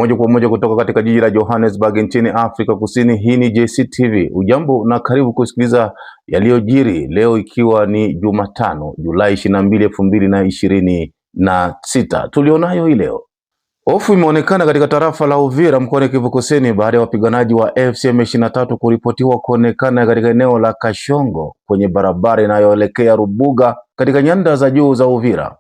Moja kwa moja kutoka katika jiji la Johannesburg nchini Afrika Kusini. Hii ni JCTV. Ujambo na karibu kusikiliza yaliyojiri leo, ikiwa ni Jumatano Julai 22, 2026. Tulionayo hii leo. Hofu imeonekana katika tarafa la Uvira mkoani Kivu Kusini baada ya wapiganaji wa FCM 23 kuripotiwa kuonekana katika eneo la Kashongo kwenye barabara inayoelekea Rubuga katika nyanda za juu za Uvira.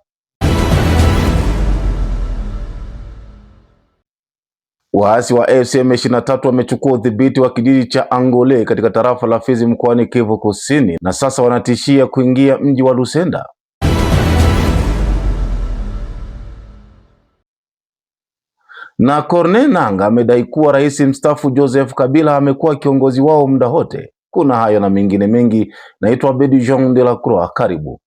Waasi wa FCM 23 wamechukua udhibiti wa kijiji cha Angole katika tarafa la Fizi mkoani Kivu Kusini na sasa wanatishia kuingia mji wa Lusenda. Na Corneille Nangaa amedai kuwa rais mstaafu Joseph Kabila amekuwa kiongozi wao muda wote. Kuna hayo na mengine mengi. Naitwa Bedi Jean de la Croix, karibu.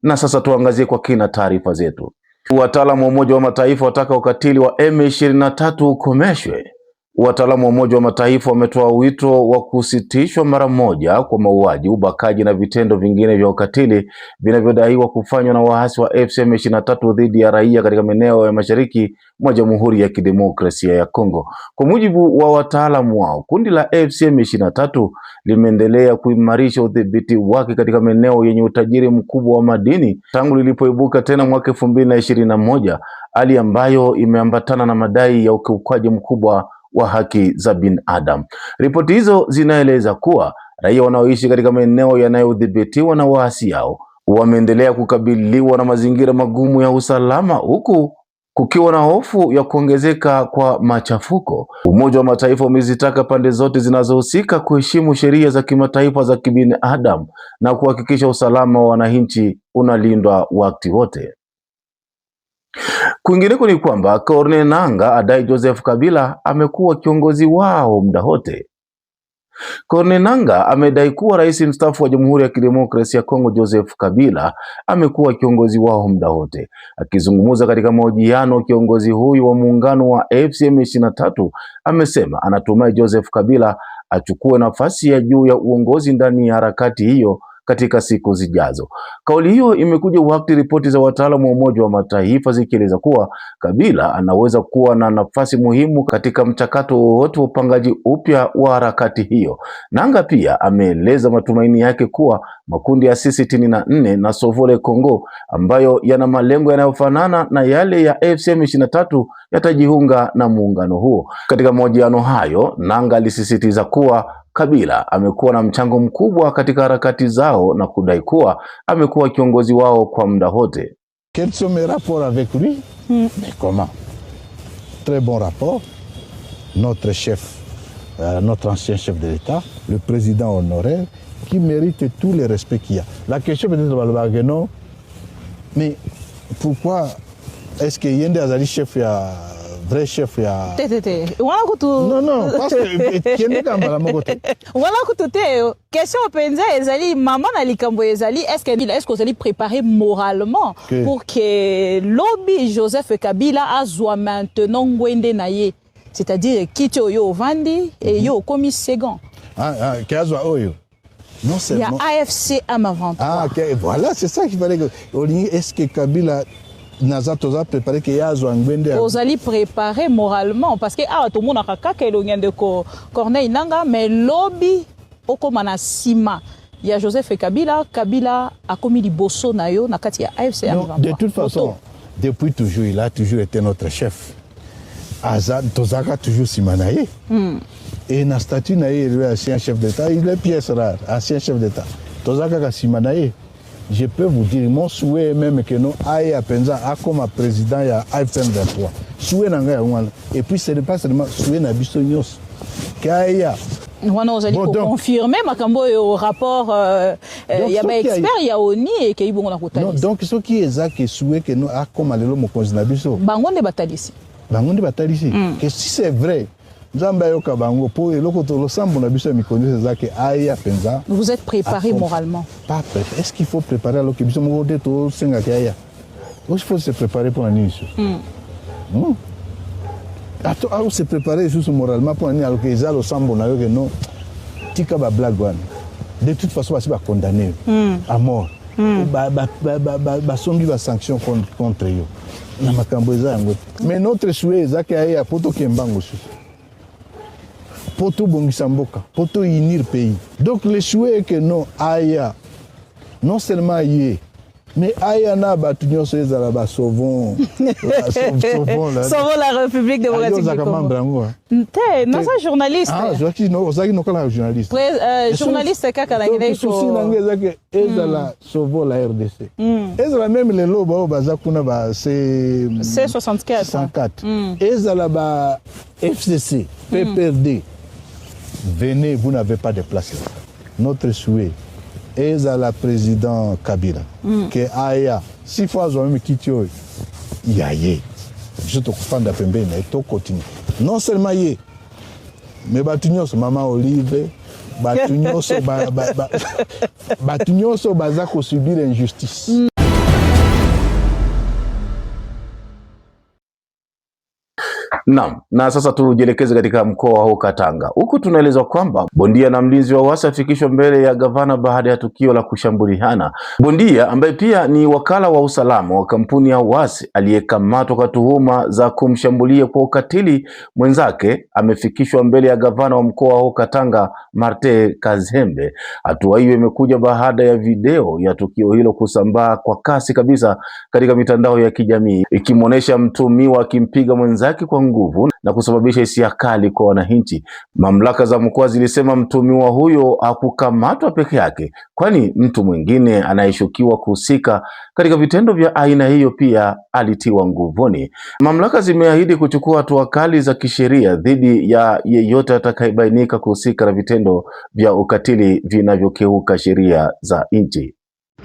Na sasa tuangazie kwa kina taarifa zetu. Wataalamu wa Umoja wa Mataifa wataka ukatili wa M23 ukomeshwe. Wataalamu wa Umoja wa Mataifa wametoa wito wa kusitishwa mara moja kwa mauaji, ubakaji na vitendo vingine vya ukatili vinavyodaiwa kufanywa na waasi wa FCM 23 dhidi ya raia katika maeneo ya mashariki mwa Jamhuri ya Kidemokrasia ya Kongo. Kwa mujibu wa wataalamu wao, kundi la FCM 23 limeendelea kuimarisha udhibiti wake katika maeneo yenye utajiri mkubwa wa madini tangu lilipoibuka tena mwaka 2021, hali ambayo imeambatana na madai ya ukiukaji mkubwa wa haki za binadamu. Ripoti hizo zinaeleza kuwa raia wanaoishi katika maeneo yanayodhibitiwa na waasi hao wameendelea kukabiliwa na mazingira magumu ya usalama, huku kukiwa na hofu ya kuongezeka kwa machafuko. Umoja wa Mataifa umezitaka pande zote zinazohusika kuheshimu sheria za kimataifa za kibinadamu na kuhakikisha usalama wa wananchi unalindwa wakati wote. Kwingineko ni kwamba Corneille Nangaa adai Joseph Kabila amekuwa kiongozi wao muda wote. Corneille Nangaa amedai kuwa rais mstaafu wa Jamhuri ya Kidemokrasia ya Kongo Joseph Kabila amekuwa kiongozi wao muda wote. Akizungumza katika mahojiano, kiongozi huyu wa muungano wa FCM 23 amesema anatumai Joseph Kabila achukue nafasi ya juu ya uongozi ndani ya harakati hiyo katika siku zijazo. Kauli hiyo imekuja wakati ripoti za wataalamu wa Umoja wa Mataifa zikieleza kuwa Kabila anaweza kuwa na nafasi muhimu katika mchakato wowote wa upangaji upya wa harakati hiyo. Nangaa pia ameeleza matumaini yake kuwa makundi ya C64 na Sovole Congo ambayo yana malengo yanayofanana na yale ya FCM 23 yatajiunga na muungano huo. Katika mahojiano hayo, Nangaa alisisitiza kuwa Kabila amekuwa na mchango mkubwa katika harakati zao na kudai kuwa amekuwa kiongozi wao kwa muda wote. Quels sont mes rapports avec lui? Mais comment? Très bon rapport. Notre chef, notre ancien chef de l'État, le président honoraire, qui mérite tout le respect qu'il y a. La question peut-être non, mais pourquoi est-ce que Yende Azali chef ya vrai chef ya non parce que Yende Kambala mokote voilà kutote question penza ezali maman na likambo ezali est-ce que vous allez préparer moralement pour que lobby Joseph Kabila azwa maintenant ngwende na ye, c'est-à-dire kito yo vandi et yo komi second kazwa oyo. Non seulement il y a AFC M23. Ah OK, voilà, c'est ça qu'il fallait que est-ce que Kabila Nazatoza préparé que yazo ngwende vous allez préparer moralement parce que tout le monde a kaka elongende ko Corneille Nangaa mais lobby okomana sima ya Joseph Kabila a commis liboso na yo na kati ya AFC M23. De toute façon depuis toujours il a toujours été notre chef. Azad Tozaka toujours simanaye. Et na statut na il est ancien chef d'État, il est pièce rare, ancien chef d'État. Tozaka ka simanaye. Je peux vous dire, mon souhait même que nous aille à Penza comme président ya AFM 23. Souhait nanga wana. Et puis ce n'est pas seulement souhait na bisonyos. Kaya. Wana ozali ko confirmer makambo yo rapport ya ba expert ya ONI et que ibongo na kotalisa. Non, donc ce qui est ça que souhait que nous a comme lelo mo konzi na biso. Bangonde batalisi. Bangonde batalisi. Que si c'est vrai, Nzamba yoka bango po eloko to losambo na biso mikoni ezake aya penza. Vous êtes préparé moralement? Pas préparé. Est-ce qu'il faut préparer alors que biso mo de to senga kaya? Il faut se préparer pour la nuit. Attends, se préparer juste moralement pour la nuit alors que ezalo sambo na yo que non. Tika ba blague wana. De toute façon, va se condamner à mort. basombi ba sanction contre yo na makambo eza yango. Mais notre souhait ezaki aya poto kembango su poto bongisa mboka poto unir pays. Donc le souhait que non aya non seulement yé mais aya na batu nyonso ezala ba sauvons la République démocratique du Congo. Non ça journaliste. Ah, je no kala journaliste. Journaliste kaka na ngene ko. Souci na ngeza ke ezala sauvons la RDC. Ezala même les loba baza kuna ba C64. Ezala ba FCC, PPRD. Venez, vous n'avez pas de place là. Notre souhait est à la président Kabila que aya 6 fois zo même kitio yaye je te kufanda pembeni na to continue non seulement yé mais batunyoso mama Olive batunyoso batunyoso baza ko subir injustice. Naam, na sasa tujielekeze katika mkoa wa Katanga. Huku tunaelezwa kwamba bondia na mlinzi wa uasi afikishwa mbele ya gavana baada ya tukio la kushambuliana. Bondia ambaye pia ni wakala wa usalama wa kampuni ya uasi aliyekamatwa kwa tuhuma za kumshambulia kwa ukatili mwenzake amefikishwa mbele ya gavana wa mkoa wa Katanga Martin Kazembe. Hatua hiyo imekuja baada ya video ya tukio hilo kusambaa kwa kasi kabisa katika mitandao ya kijamii ikimuonesha mtuhumiwa akimpiga mwenzake kwa nguvu na kusababisha hisia kali kwa wananchi. Mamlaka za mkoa zilisema mtuhumiwa huyo hakukamatwa peke yake, kwani mtu mwingine anayeshukiwa kuhusika katika vitendo vya aina hiyo pia alitiwa nguvuni. Mamlaka zimeahidi kuchukua hatua kali za kisheria dhidi ya yeyote atakayebainika kuhusika na vitendo vya ukatili vinavyokiuka sheria za nchi.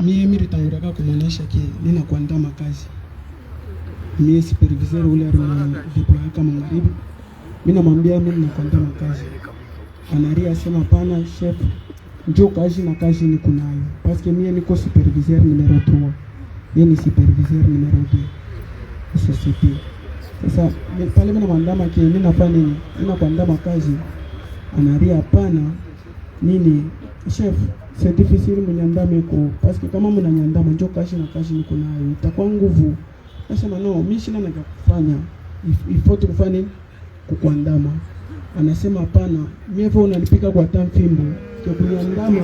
Mimi nitanguraka kumuonesha nina kuandaa makazi. Mimi supervisor ule alipeleka kama magharibi. Mimi namwambia mimi nakwenda makazi. Anaria sema pana chef njoo kazi na kazi ni kunayo. Parce que mimi niko supervisor numero 3. Yeye ni supervisor numero 2. Society. Sasa pale mimi namwambia mimi nafanya nini? Mimi nakwenda makazi. Anaria hapana nini chef c'est difficile mnyandame ko parce que kama mnanyandama njoo kazi na kazi ni kunayo. Itakuwa nguvu. Nasema no, mimi sina na kufanya. Ifo tufanye nini? Kukuandama. Anasema hapana, mimi hivyo unanipika kwa tamfimbo. Kwa kuandama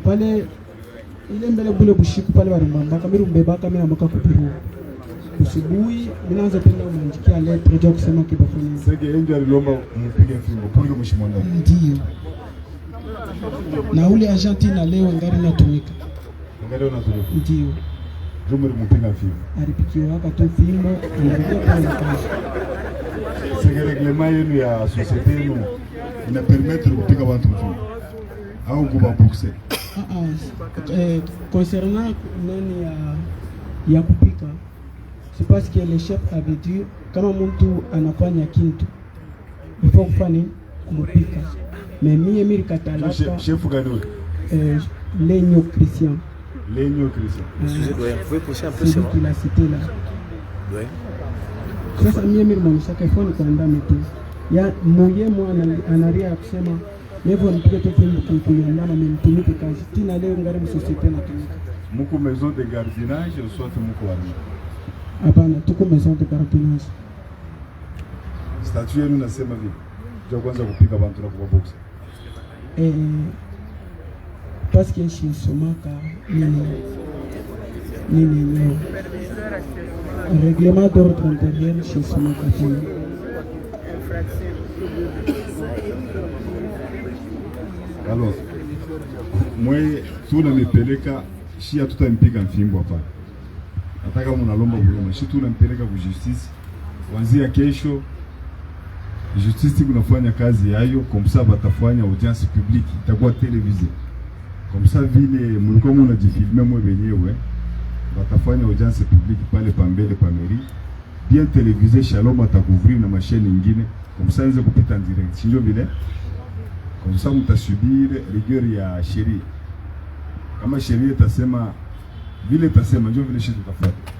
pale ile mbele bule bushiku pale barambamba kama mbebaka mimi namoka kupiru. Usibuhi mimi naanza tena umanjikia letter je kusema kibafanya. Sege ndio alilomba mpige fimbo kwa mheshimiwa ndani. Ndio. Na ule Argentina leo ngari natumika. Ngari unatumika. Ndio. Jumbe mpinga fimbo. Alipikiwa haka tu fimbo, anarudia pale kazi. Sege reglement yenu ya societe yenu ina permettre kupiga watu fimbo. Au kubaboxe. Concernant nani ya kupika, c'est parce que le chef avait dit kama mtu anafanya kitu il faut kufanya kumpika. Mais mimi nikatalaka. Chef gani? Lenyo Christian. Lenyo Christian. Vous pouvez pousser un peu ça. Il a cité là. Oui. Sasa mimi mwanishaka ifoni kwa ndani tu. Ya moye mwana anaria kusema Nevo nipige tu filmu kuiandama mtumike kazi. Tina leo ngari msosiete na tumika. Muko maison de gardiennage ou soit muko wani? Hapana, tuko maison de gardiennage. Statut yenu nasema vipi? Ndio kwanza kupiga bantu na kubaboxa. Parce que je suis somaka nini règlement d'ordre intérieur chez somaka fini. Alors, moi tunamepeleka shia tutampiga mfimbo hapa. Nataka mnalomba huruma. Shia tunampeleka kwa justice. Kuanzia kesho justice kunafanya kazi yayo, comme ça batafanya audience publique, itakuwa télévisée. Comme ça vile mlikuwa mnajifilme mwe wenyewe, batafanya audience publique pale pambele pa mairie. Bien télévisé, Shalom atacouvrir na machine nyingine, comme ça nze kupita en direct. Sio vile? Comme ça mtasubiri rigueur ya sheria. Kama sheria itasema vile itasema ndio vile sheria tutafuata.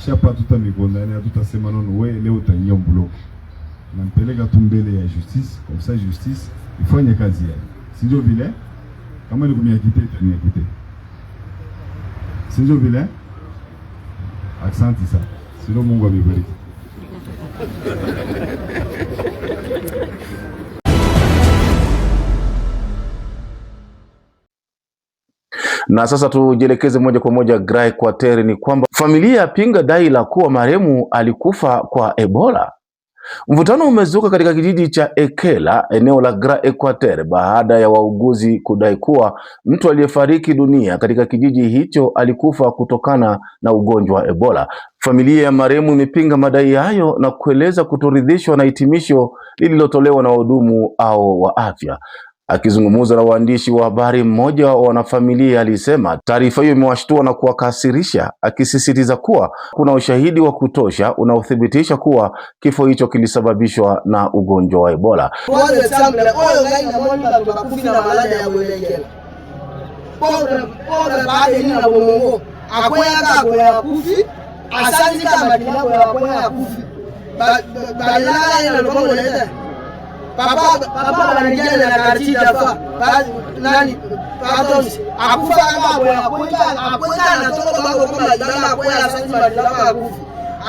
Shapa tutamigondana tutasema nono wewe leo utanyia mbuloko. Nampeleka tu mbele ya justice, comme ça justice ifanye kazi yake. Si ndio vile? Kama ni kuniakite, taniakite. Sio vile? Asante sana. Sio Mungu amebariki. Na sasa tujielekeze moja kwa moja Gra Equateur. Ni kwamba familia yapinga dai la kuwa marehemu alikufa kwa Ebola. Mvutano umezuka katika kijiji cha Ekela, eneo la Gra Equateur, baada ya wauguzi kudai kuwa mtu aliyefariki dunia katika kijiji hicho alikufa kutokana na ugonjwa wa Ebola. Familia ya marehemu imepinga madai hayo na kueleza kutoridhishwa na hitimisho lililotolewa na wahudumu au wa afya. Akizungumza na waandishi wa habari, mmoja wa wanafamilia alisema taarifa hiyo imewashtua na kuwakasirisha, akisisitiza kuwa kuna ushahidi wa kutosha unaothibitisha kuwa kifo hicho kilisababishwa na ugonjwa wa Ebola. Papa anajana na katicha fa nani patos akufa kama boya akwenda anatoka bado kama jana kwa sasa madilaka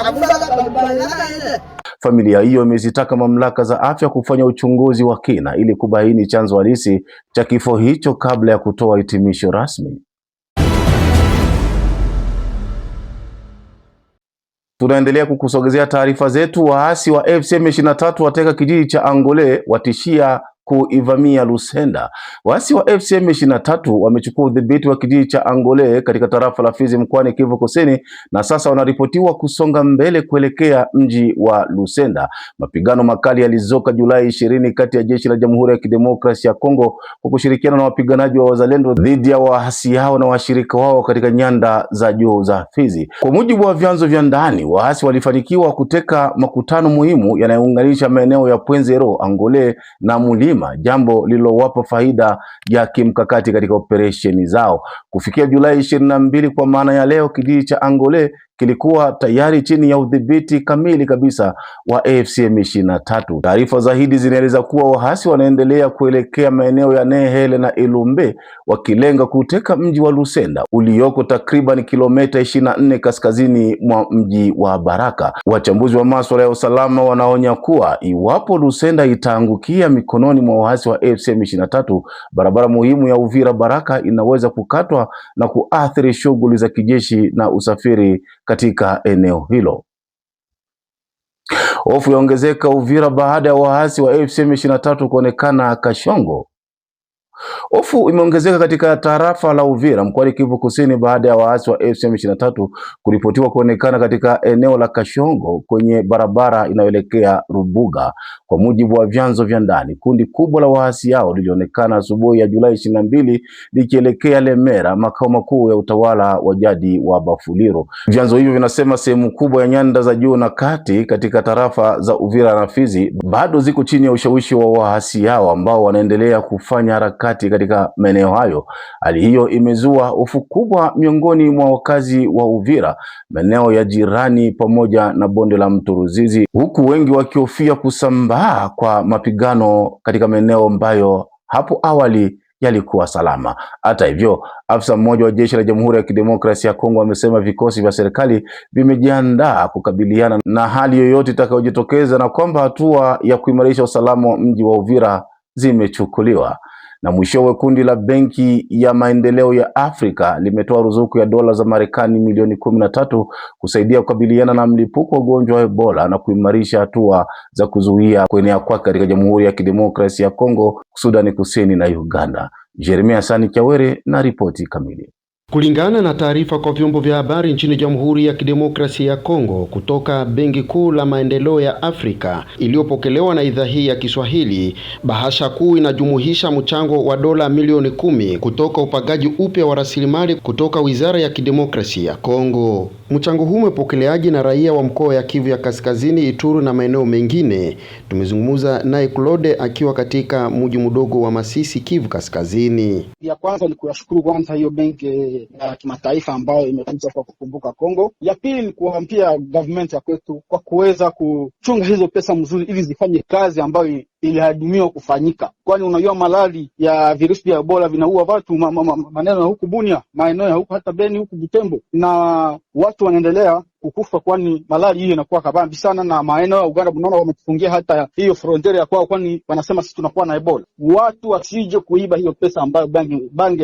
akufa kama ile. Familia hiyo imezitaka mamlaka za afya kufanya uchunguzi wa kina ili kubaini chanzo halisi cha kifo hicho kabla ya kutoa hitimisho rasmi. Tunaendelea kukusogezea taarifa zetu. Waasi wa FCM23 wateka kijiji cha Angole, watishia kuivamia Lusenda. Waasi wa FCM23 wamechukua udhibiti wa kijiji cha Angole katika tarafa la Fizi mkoani Kivu Kusini na sasa wanaripotiwa kusonga mbele kuelekea mji wa Lusenda. Mapigano makali yalizoka Julai 20 kati ya jeshi la Jamhuri ya Kidemokrasia ya Kongo kwa kushirikiana na wapiganaji wa wazalendo dhidi ya waasi hao na washirika wao katika nyanda za juu za Fizi. Kwa mujibu wa vyanzo vya ndani, waasi walifanikiwa kuteka makutano muhimu yanayounganisha maeneo ya Pwenzero, Angole na Mulima, jambo lililowapa faida ya kimkakati katika operesheni zao. Kufikia Julai 22 kwa maana ya leo, kijiji cha Angole kilikuwa tayari chini ya udhibiti kamili kabisa wa FCM23. Taarifa zaidi zinaeleza kuwa waasi wanaendelea kuelekea maeneo ya Nehele na Ilumbe wakilenga kuteka mji wa Lusenda ulioko takriban kilomita 24 kaskazini mwa mji wa Baraka. Wachambuzi wa masuala ya usalama wanaonya kuwa iwapo Lusenda itaangukia mikononi mwa waasi wa FCM23, barabara muhimu ya Uvira Baraka inaweza kukatwa na kuathiri shughuli za kijeshi na usafiri katika eneo hilo. Hofu yaongezeka Uvira baada ya waasi wa FCM23 kuonekana Kashongo. Hofu imeongezeka katika tarafa la Uvira mkoani Kivu Kusini baada ya waasi wa FCM23 kuripotiwa kuonekana katika eneo la Kashongo kwenye barabara inayoelekea Rubuga. Kwa mujibu wa vyanzo vya ndani, kundi kubwa la waasi hao lilionekana asubuhi ya Julai 22 likielekea Lemera, makao makuu ya utawala wa jadi wa Bafuliro. Vyanzo hivyo vinasema sehemu kubwa ya nyanda za juu na kati katika tarafa za Uvira na Fizi bado ziko chini ya ushawishi wa waasi hao ambao wanaendelea kufanya harakati katika maeneo hayo. Hali hiyo imezua hofu kubwa miongoni mwa wakazi wa Uvira, maeneo ya jirani pamoja na bonde la Mto Ruzizi, huku wengi wakihofia kusambaa kwa mapigano katika maeneo ambayo hapo awali yalikuwa salama. Hata hivyo, afisa mmoja wa jeshi la Jamhuri ya Kidemokrasia ya Kongo amesema vikosi vya serikali vimejiandaa kukabiliana na hali yoyote itakayojitokeza na kwamba hatua ya kuimarisha usalama wa mji wa Uvira zimechukuliwa. Na mwishowe, kundi la Benki ya Maendeleo ya Afrika limetoa ruzuku ya dola za Marekani milioni 13 kusaidia kukabiliana na mlipuko wa ugonjwa wa Ebola na kuimarisha hatua za kuzuia kuenea kwake katika Jamhuri ya Kidemokrasia ya Kongo, Sudani Kusini na Uganda. Jeremia Sani Kiawere na ripoti kamili. Kulingana na taarifa kwa vyombo vya habari nchini Jamhuri ya Kidemokrasia ya Kongo kutoka Benki Kuu la Maendeleo ya Afrika iliyopokelewa na idhaa hii ya Kiswahili, bahasha kuu inajumuisha mchango wa dola milioni 10 kutoka upagaji upya wa rasilimali kutoka Wizara ya Kidemokrasia ya Kongo. Mchango huu umepokeleaji na raia wa mkoa ya Kivu ya Kaskazini, Ituri na maeneo mengine. Tumezungumza naye Claude akiwa katika mji mdogo wa Masisi, Kivu Kaskazini. Ya kwanza ni kushukuru kwanza hiyo benki ya kimataifa ambayo imekuja kwa kukumbuka Kongo. Ya pili ni kuambia government ya kwetu kwa kuweza kuchunga hizo pesa mzuri ili zifanye kazi ambayo ilihadumiwa kufanyika, kwani unajua malali ya virusi vya Ebola vinaua watu maneno ya huku Bunia, maeneo ya huku hata Beni, huku Butembo, na watu wanaendelea kukufa, kwani malali hiyo inakuwa kabambi sana. Na maeneo ya Uganda tunaona wametufungia hata hiyo frontier ya kwao, kwani wanasema sisi tunakuwa na Ebola. Watu wasije kuiba hiyo pesa ambayo bangi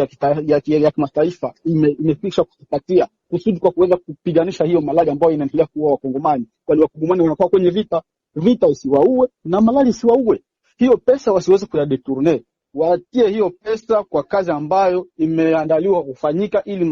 ya kimataifa imekwisha kutupatia kusudi kwa kuweza kupiganisha hiyo malali ambayo inaendelea kuua Wakongomani, kwani Wakongomani wanakuwa kwenye vita isiwaue na malali isiwaue. Hiyo pesa wasiweze kuyadetourne, watie hiyo pesa kwa kazi ambayo imeandaliwa kufanyika ili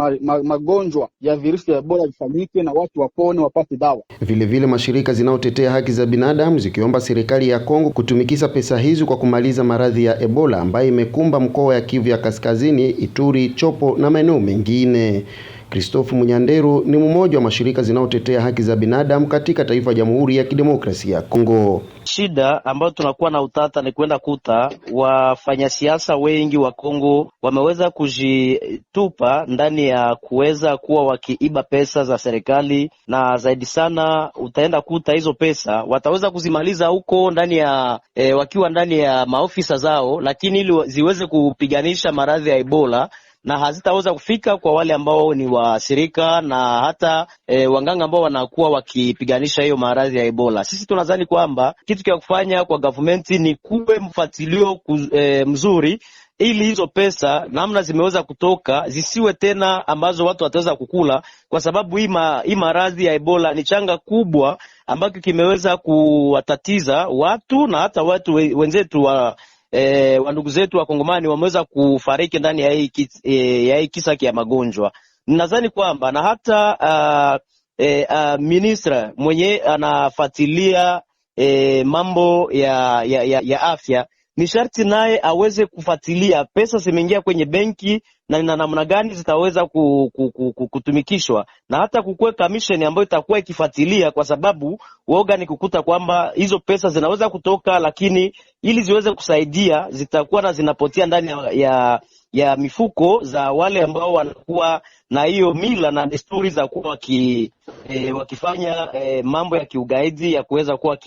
magonjwa ya virusi ya Ebola ifanyike na watu wapone, wapate dawa. Vile mashirika zinazotetea haki za binadamu zikiomba serikali ya Kongo kutumikisha pesa hizo kwa kumaliza maradhi ya Ebola ambayo imekumba mkoa ya Kivu ya Kaskazini, Ituri, Chopo na maeneo mengine. Christophe Munyanderu ni mmoja wa mashirika zinazotetea haki za binadamu katika taifa Jamhuri ya Kidemokrasia ya Kongo. Shida ambayo tunakuwa na utata ni kwenda kuta wafanyasiasa wengi wa Kongo wameweza kujitupa ndani ya kuweza kuwa wakiiba pesa za serikali, na zaidi sana utaenda kuta hizo pesa wataweza kuzimaliza huko ndani ya wakiwa ndani ya maofisa zao, lakini ili ziweze kupiganisha maradhi ya Ebola na hazitaweza kufika kwa wale ambao ni wasirika na hata wanganga ambao wanakuwa wakipiganisha hiyo maradhi ya Ebola. Sisi tunadhani kwamba kitu cha kufanya kwa government ni kuwe mfuatilio mzuri ili hizo pesa namna zimeweza kutoka zisiwe tena ambazo watu wataweza kukula, kwa sababu hii maradhi ya Ebola ni changa kubwa ambacho kimeweza kuwatatiza watu na hata watu wenzetu wa ndugu zetu wa Kongomani wameweza kufariki ndani ya hii kisa ya magonjwa. Nadhani kwamba na hata ministra mwenye anafuatilia mambo ya afya ni sharti naye aweze kufuatilia pesa zimeingia kwenye benki na namna gani zitaweza kutumikishwa, na hata kukue commission ambayo itakuwa ikifuatilia, kwa sababu woga ni kukuta kwamba hizo pesa zinaweza kutoka, lakini ili ziweze kusaidia zitakuwa na zinapotea ndani ya mifuko za wale ambao wanakuwa na hiyo mila na desturi za kuwa wakifanya mambo ya kiugaidi ya kuweza kuwa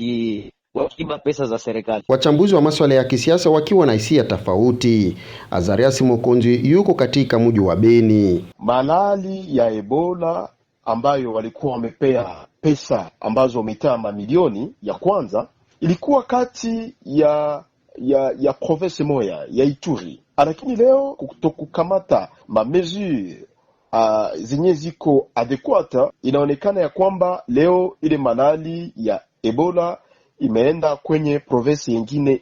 wakiiba pesa za serikali. Wachambuzi wa masuala ya kisiasa wakiwa na hisia tofauti. Azarias Mokonzi yuko katika mji wa Beni. Malali ya Ebola ambayo walikuwa wamepea pesa ambazo wametaa mamilioni ya kwanza ilikuwa kati ya province moja ya Ituri, lakini leo kutokukamata mesure zenye ziko adequate, inaonekana ya kwamba leo ile malali ya Ebola imeenda kwenye province nyingine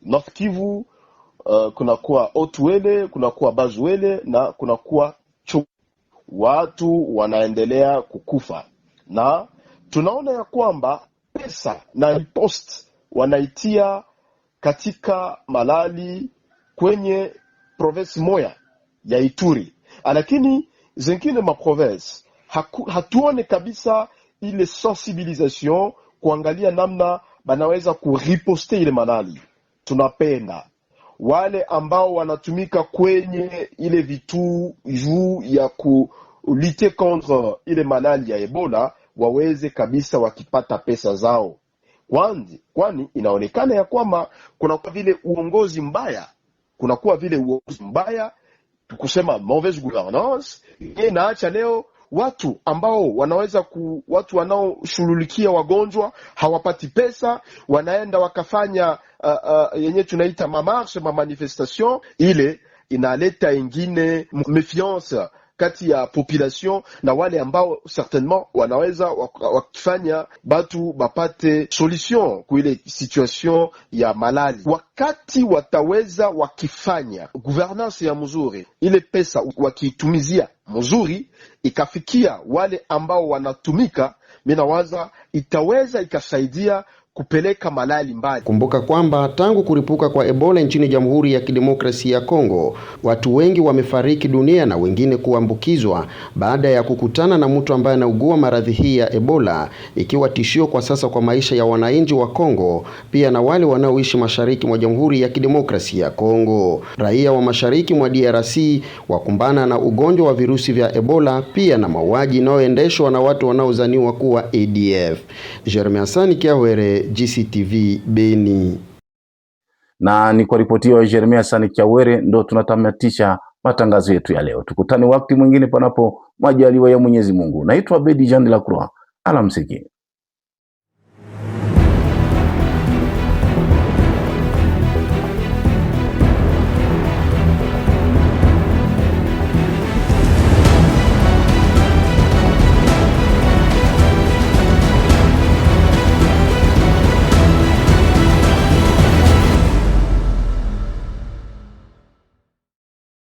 North Kivu, kunakuwa Otuele, kunakuwa Bazuele na kunakuwa Chopo. Watu wanaendelea kukufa na tunaona ya kwamba pesa na riposte wanaitia katika malali kwenye province moja ya Ituri, lakini zingine ma province hatuone kabisa ile sensibilisation kuangalia namna banaweza kuriposte ile malali. Tunapenda wale ambao wanatumika kwenye ile vitu juu ya kulite contre ile malali ya Ebola waweze kabisa wakipata pesa zao, kwani inaonekana ya kwamba kunakuwa vile uongozi mbaya, kusema mauvaise gouvernance. Inaacha leo watu ambao wanaweza watu wanaoshughulikia wagonjwa hawapati pesa, wanaenda wakafanya yenye tunaita mamarche, manifestation. Ile inaleta ingine méfiance kati ya population na wale ambao certainement wanaweza wakifanya batu bapate solution kwa ile situation ya malali. Wakati wataweza wakifanya gouvernance ya mzuri, ile pesa wakiitumizia mzuri ikafikia wale ambao wanatumika, mimi nawaza itaweza ikasaidia kupeleka malali mbali. Kumbuka kwamba tangu kuripuka kwa Ebola nchini Jamhuri ya Kidemokrasia ya Kongo, watu wengi wamefariki dunia na wengine kuambukizwa baada ya kukutana na mtu ambaye anaugua maradhi hii ya Ebola, ikiwa tishio kwa sasa kwa maisha ya wananchi wa Kongo, pia na wale wanaoishi mashariki mwa Jamhuri ya Kidemokrasia ya Kongo. Raia wa mashariki mwa DRC wakumbana na ugonjwa wa virusi vya Ebola, pia na mauaji yanayoendeshwa na watu wanaozaniwa kuwa ADF. Jeremy Asani Kiawere, GCTV Beni. Na ni kwa ripoti ya Jeremy Asani Kiawere ndo tunatamatisha matangazo yetu ya leo. Tukutane wakati mwingine panapo majaliwa ya Mwenyezi Mungu. Naitwa Bedi Jean de la Croix. Alamsiki.